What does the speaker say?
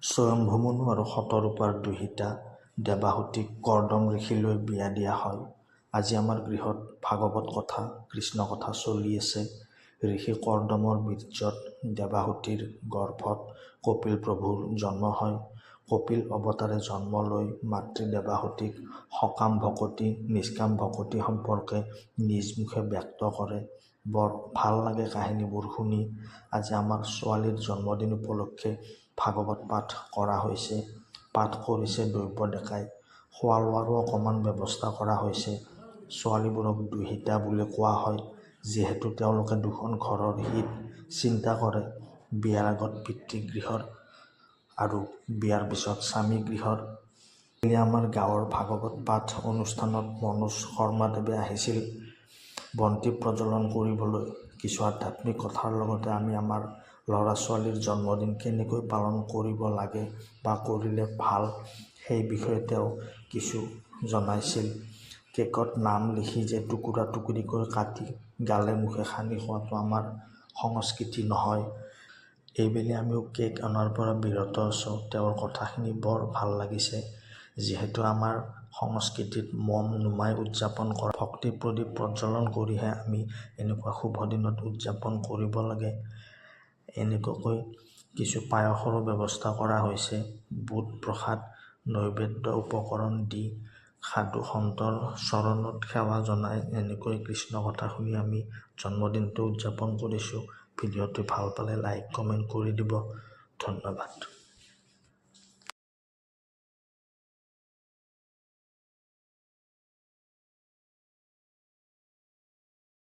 স্বয়ংভূমনু আৰু শতৰূপাৰ দুহিতা দেৱাহুতিক কৰ্দম ঋষিলৈ বিয়া দিয়া হয়। আজি আমাৰ গৃহত ভাগৱত কথা, কৃষ্ণ কথা চলি আছে। ঋষি কৰ্দমৰ বীৰ্যত দেৱাহুতিৰ গৰ্ভত কপিল প্ৰভুৰ জন্ম হয়। কপিল অৱতাৰে জন্ম লৈ মাতৃ দেৱাহুতিক সকাম ভকতি, নিষ্কাম ভকতি সম্পৰ্কে নিজ মুখে ব্যক্ত কৰে। বৰ ভাল লাগে কাহিনীবোৰ শুনি। আজি আমাৰ ছোৱালীৰ জন্মদিন উপলক্ষে ভাগৱত পাঠ কৰা হৈছে। পাঠ কৰিছে দৈৱ ডেকাই। খোৱা লোৱাৰো অকণমান ব্যৱস্থা কৰা হৈছে। ছোৱালীবোৰক দুহিতা বুলি কোৱা হয়, যিহেতু তেওঁলোকে দুখন ঘৰৰ হিত চিন্তা কৰে। বিয়াৰ আগত পিতৃগৃহৰ আৰু বিয়াৰ পিছত স্বামী গৃহৰ। আমাৰ গাঁৱৰ ভাগৱত পাঠ অনুষ্ঠানত মনোজ শৰ্মাদেৱে আহিছিল বন্তি প্ৰজ্বলন কৰিবলৈ। কিছু আধ্যাত্মিক কথাৰ লগতে আমি আমাৰ ল'ৰা ছোৱালীৰ জন্মদিন কেনেকৈ পালন কৰিব লাগে বা কৰিলে ভাল, সেই বিষয়ে তেওঁ কিছু জনাইছিল। কেকত নাম লিখি যে টুকুৰা টুকুৰিকৈ কাটি গালে মুখে সানি খোৱাটো আমাৰ সংস্কৃতি নহয়। এইবেলি আমিও কেক অনাৰ পৰা বিৰত আছোঁ। তেওঁৰ কথাখিনি বৰ ভাল লাগিছে। যিহেতু আমাৰ সংস্কৃতিত মম নুমাই উদযাপন কৰা, ভক্তি প্ৰদীপ প্ৰজ্বলন কৰিহে আমি এনেকুৱা শুভ দিনত উদযাপন কৰিব লাগে। এনেকুৱাকৈ কিছু পায়সৰো ব্যৱস্থা কৰা হৈছে। বুট প্ৰসাদ নৈবেদ্য উপকৰণ দি সাধু সন্তৰ চৰণত সেৱা জনাই এনেকৈ কৃষ্ণ কথা শুনি আমি জন্মদিনটো উদযাপন কৰিছোঁ। ভিডিঅ'টো ভাল পালে লাইক কমেণ্ট কৰি দিব। ধন্যবাদ।